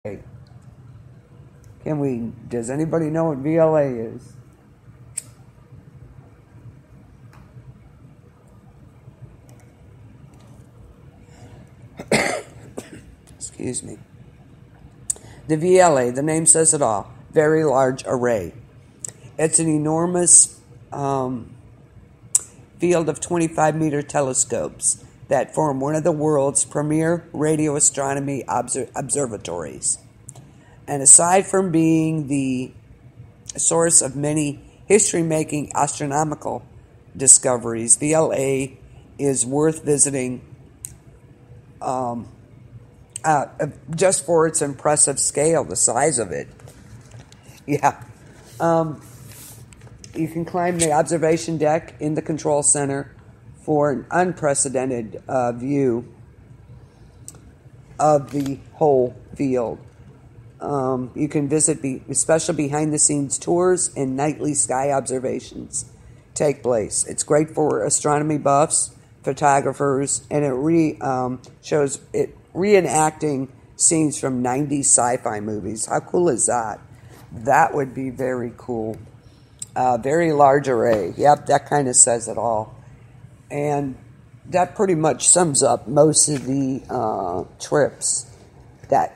Hey, does anybody know what VLA is? Excuse me. The VLA, the name says it all. Very large array. It's an enormous field of 25-meter telescopes that form one of the world's premier radio astronomy observatories. And aside from being the source of many history-making astronomical discoveries, VLA is worth visiting just for its impressive scale, the size of it. Yeah. You can climb the observation deck in the control center for an unprecedented view of the whole field. You can visit special behind-the-scenes tours and nightly sky observations take place. It's great for astronomy buffs, photographers, and it shows it reenacting scenes from 90s sci-fi movies. How cool is that? That would be very cool. Very large array. Yep, that kind of says it all. And that pretty much sums up most of the trips that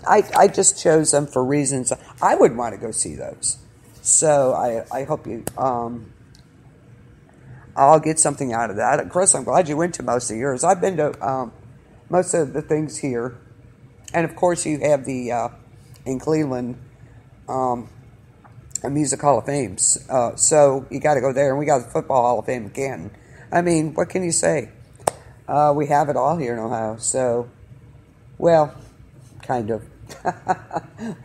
I just chose them for reasons I would want to go see those. So I hope you I'll get something out of that. Of course, I'm glad you went to most of yours. I've been to most of the things here, and of course you have the in Cleveland a Music Hall of Fame. So you got to go there, and we got the Football Hall of Fame in Canton. I mean, what can you say? We have it all here in Ohio. So, well, kind of.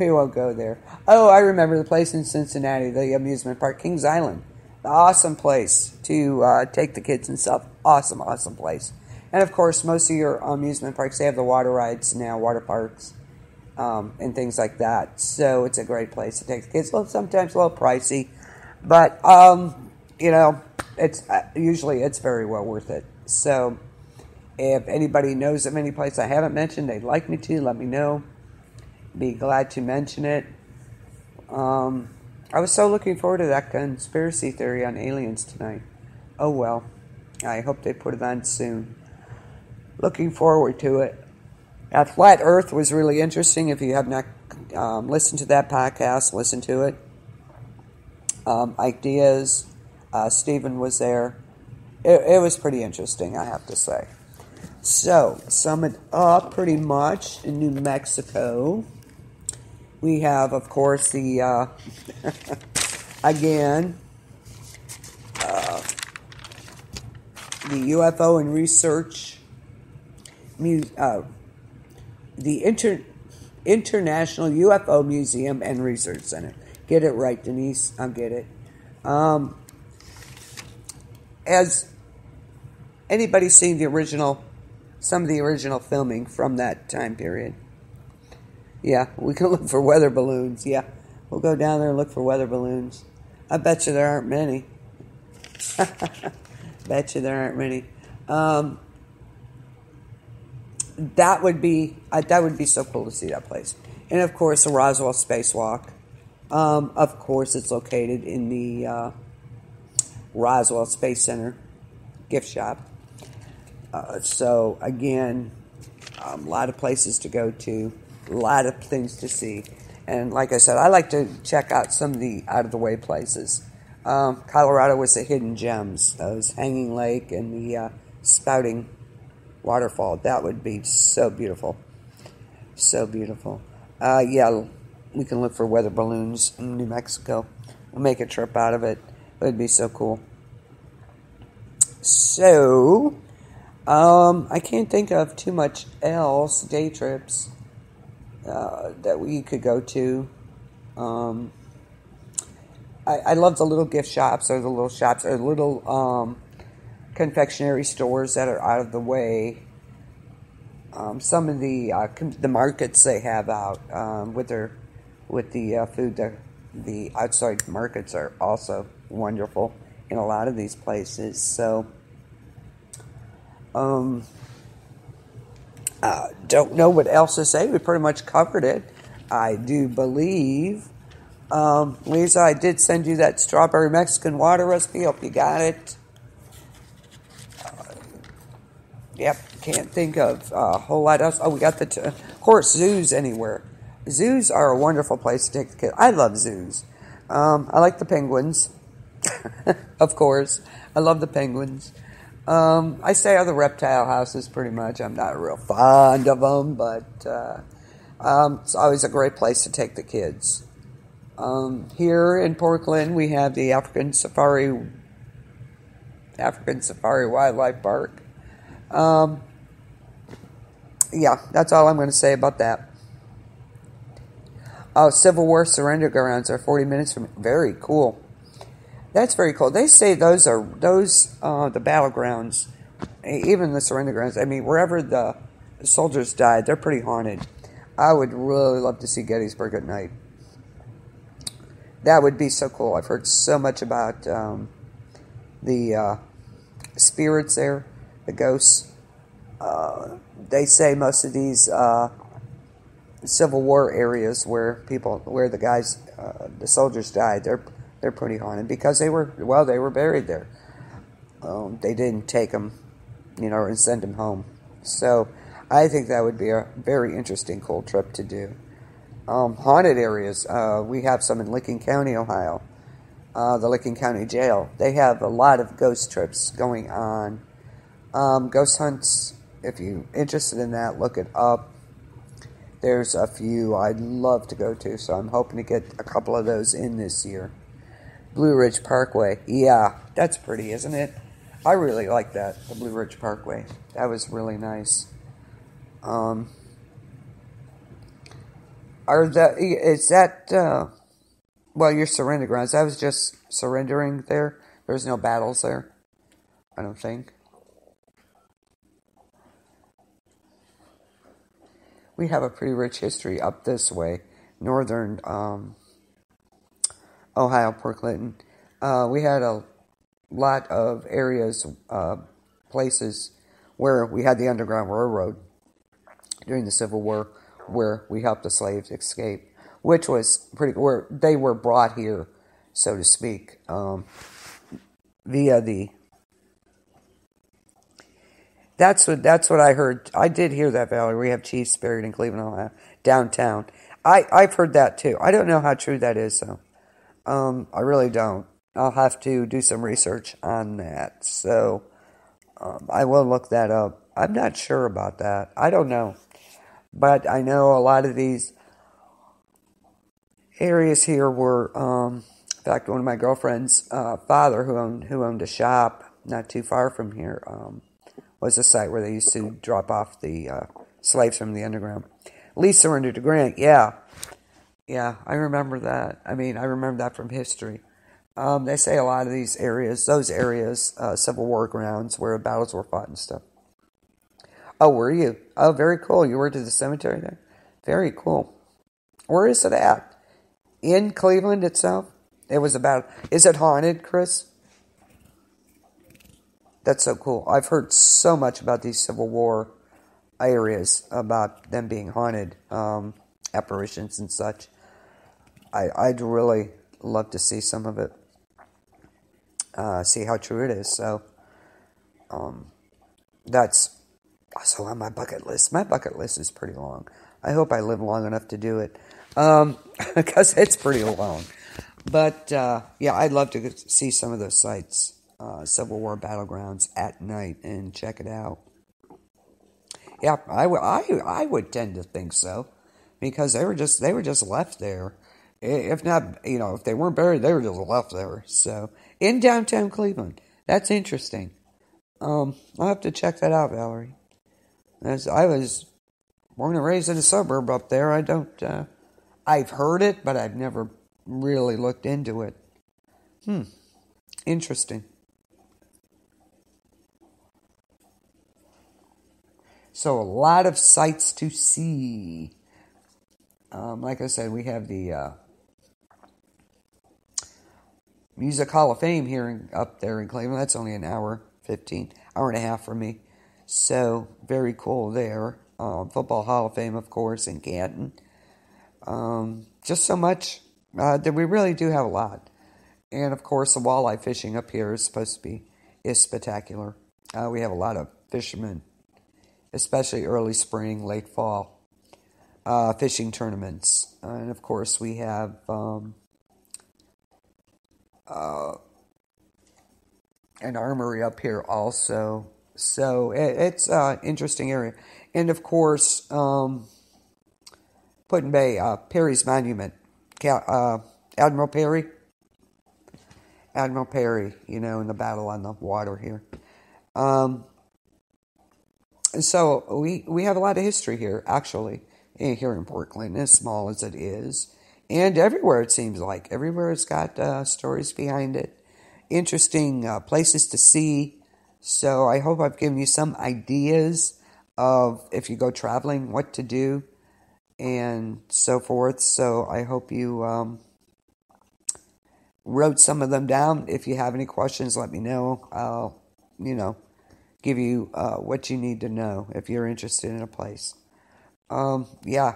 We won't go there. Oh, I remember the place in Cincinnati, the amusement park, Kings Island. Awesome place to take the kids and stuff. Awesome, awesome place. And of course, most of your amusement parks, they have the water rides now, water parks, and things like that. So it's a great place to take the kids. Well, sometimes a little pricey, but it's usually it's very well worth it. So if anybody knows of any place I haven't mentioned, they'd like me to, let me know. Be glad to mention it. I was so looking forward to that conspiracy theory on aliens tonight. Oh well, I hope they put it on soon. Looking forward to it. Flat Earth was really interesting. If you have not listened to that podcast, listen to it. Ideas. Stephen was there. It was pretty interesting, I have to say. So, sum it up pretty much in New Mexico. We have, of course, the, again, the UFO and Research, the International UFO Museum and Research Center. Get it right, Denise. I'll get it. Has anybody seen some of the original filming from that time period? Yeah, we can look for weather balloons. Yeah, we'll go down there and look for weather balloons. I bet you there aren't many. Bet you there aren't many. That would be so cool to see that place. And of course, the Roswell Spacewalk. Of course, it's located in the Roswell Space Center gift shop. So again, a lot of places to go to, a lot of things to see. And like I said, I like to check out some of the out-of-the-way places. Colorado was the hidden gems, those Hanging Lake and the spouting waterfall. That would be so beautiful. So beautiful. Yeah, we can look for weather balloons in New Mexico. We'll make a trip out of it. It would be so cool. So, I can't think of too much else, day trips, that we could go to. I love the little gift shops or the little shops or little confectionery stores that are out of the way. Some of the markets they have out with the food, the outside markets are also wonderful in a lot of these places. So, don't know what else to say. We pretty much covered it. I do believe. Lisa, I did send you that strawberry Mexican water recipe. Hope you got it. Yep, can't think of a whole lot else. Oh, we got of course, zoos anywhere. Zoos are a wonderful place to take the kids. I love zoos. I like the penguins, of course. I love the penguins. I stay out of the reptile houses pretty much. I'm not real fond of them, but it's always a great place to take the kids. Here in Portland, we have the African Safari Wildlife Park. Yeah, that's all I'm going to say about that. Civil War surrender grounds are 40 minutes from. Very cool. That's very cool. They say those are the battlegrounds, even the surrender grounds. I mean, wherever the soldiers died, they're pretty haunted. I would really love to see Gettysburg at night. That would be so cool. I've heard so much about the spirits there, the ghosts. They say most of these Civil War areas where the soldiers died, they're pretty haunted because they were buried there. They didn't take them, and send them home. So I think that would be a very interesting, cool trip to do. Haunted areas. We have some in Licking County, Ohio. The Licking County Jail. They have a lot of ghost trips going on. Ghost hunts. If you're interested in that, look it up. There's a few I'd love to go to, so I'm hoping to get a couple of those in this year. Blue Ridge Parkway. Yeah, that's pretty, isn't it? I really like that, the Blue Ridge Parkway. That was really nice. Your surrender grounds. I was just surrendering there. There's no battles there, I don't think. We have a pretty rich history up this way, northern Ohio, Port Clinton. We had a lot of areas, places where we had the Underground Railroad during the Civil War, where we helped the slaves escape, which was where they were brought here, so to speak, via the. That's what I heard. I did hear that, Valerie. We have chiefs buried in Cleveland, Ohio, downtown. I've heard that too. I don't know how true that is, though. I really don't. I'll have to do some research on that. So I will look that up. I'm not sure about that. I don't know. But I know a lot of these areas here were, in fact, one of my girlfriend's father, who owned a shop not too far from here, was a site where they used to drop off the slaves from the underground. Lee surrendered to Grant. Yeah, I remember that. I remember that from history. They say a lot of those areas, Civil War grounds where battles were fought and stuff. Oh, were you? Oh, very cool. You were to the cemetery there? Very cool. Where is it at? In Cleveland itself? It was about. Is it haunted, Chris? That's so cool. I've heard so much about these Civil War areas, about them being haunted, apparitions and such. I'd really love to see some of it, see how true it is. So that's also on my bucket list. My bucket list is pretty long. I hope I live long enough to do it, because it's pretty long. But I'd love to see some of those sites. Civil War battlegrounds at night and check it out. Yeah, I would tend to think so, because they were just left there. If not, if they weren't buried, they were just left there. So in downtown Cleveland, that's interesting. I'll have to check that out, Valerie. As I was born and raised in a suburb up there, I've heard it, but I've never really looked into it. Interesting. So a lot of sights to see. Like I said, we have the Music Hall of Fame here up there in Cleveland. That's only an hour and a half for me. So very cool there. Football Hall of Fame, of course, in Canton. Just so much that we really do have a lot. And of course, the walleye fishing up here is spectacular. We have a lot of fishermen, especially early spring, late fall, fishing tournaments. And of course, we have an armory up here also. So it's an interesting area. And of course, Put-in Bay, Perry's Monument, Admiral Perry. Admiral Perry, in the battle on the water here. So we have a lot of history here, actually, here in Portland, as small as it is. And everywhere, it seems like. Everywhere it's got stories behind it. Interesting places to see. So I hope I've given you some ideas of, if you go traveling, what to do and so forth. So I hope you wrote some of them down. If you have any questions, let me know. I'll, give you what you need to know if you're interested in a place. Yeah,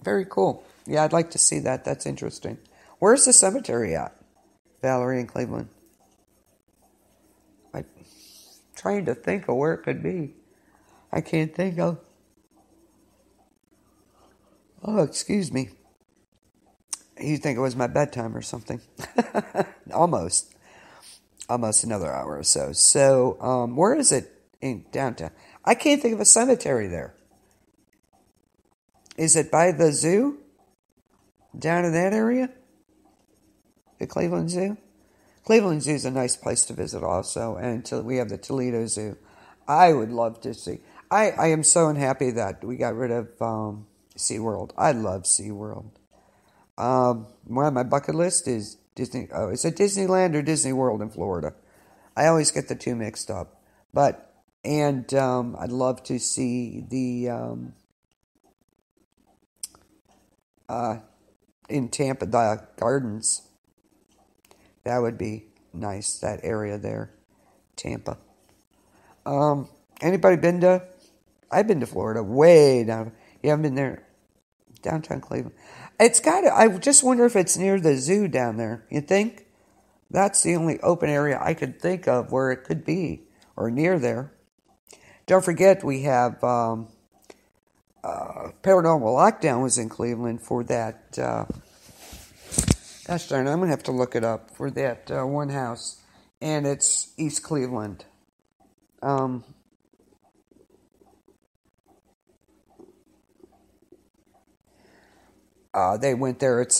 very cool. Yeah, I'd like to see that. That's interesting. Where's the cemetery at, Valerie in Cleveland? I'm trying to think of where it could be. I can't think of. Oh, excuse me. You think it was my bedtime or something? Almost another hour or so. So, where is it in downtown? I can't think of a cemetery there. Is it by the zoo? Down in that area? The Cleveland Zoo? Cleveland Zoo is a nice place to visit also. And we have the Toledo Zoo. I would love to see. I am so unhappy that we got rid of SeaWorld. I love SeaWorld. One on my bucket list is Disney. Oh, is it Disneyland or Disney World in Florida? I always get the two mixed up. I'd love to see the in Tampa, the gardens. That would be nice. That area there, Tampa. Anybody been to? I've been to Florida, way down. You haven't been there, downtown Cleveland. It's got to. I just wonder if it's near the zoo down there. You think? That's the only open area I could think of where it could be, or near there. Don't forget, we have Paranormal Lockdown was in Cleveland for that. Gosh darn, I'm going to have to look it up for that one house. And it's East Cleveland. They went there. It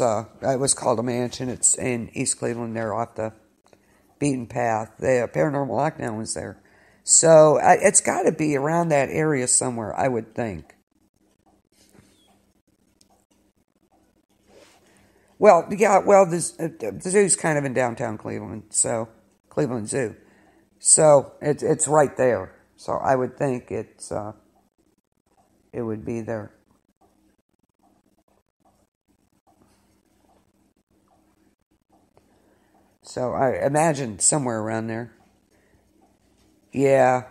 was called a mansion. It's in East Cleveland. They're off the beaten path. The Paranormal Lockdown was there. So it's got to be around that area somewhere, I would think. Well, yeah, the zoo's kind of in downtown Cleveland, so Cleveland Zoo. So it's right there. So I would think it would be there. So I imagine somewhere around there. Yeah,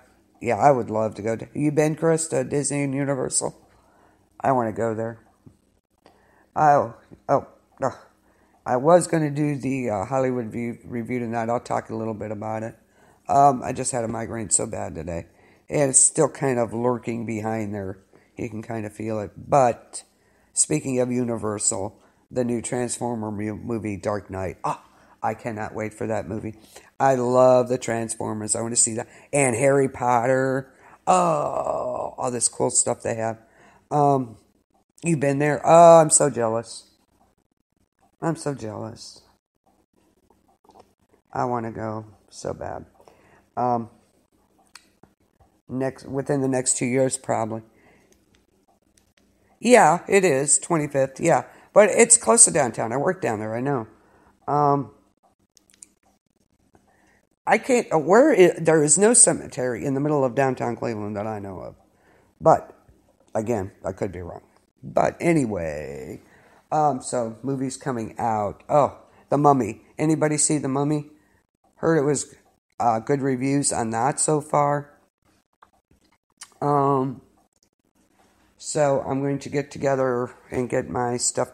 I would love to go. You been, Chris, to Disney and Universal? I want to go there. Oh, I was going to do the Hollywood review tonight. I'll talk a little bit about it. I just had a migraine so bad today. And it's still kind of lurking behind there. You can kind of feel it. But speaking of Universal, the new Transformer movie, Dark Knight. I cannot wait for that movie. I love the Transformers. I want to see that. And Harry Potter. Oh, all this cool stuff they have. You been there? Oh, I'm so jealous. I'm so jealous. I want to go so bad. Within the next 2 years, probably. Yeah, it is 25th. Yeah, but it's close to downtown. I work down there. I know. I can't. There is no cemetery in the middle of downtown Cleveland that I know of. But again, I could be wrong. But anyway. So movies coming out. Oh, The Mummy. Anybody see The Mummy? Heard it was good reviews on that so far. So I'm going to get together and get my stuff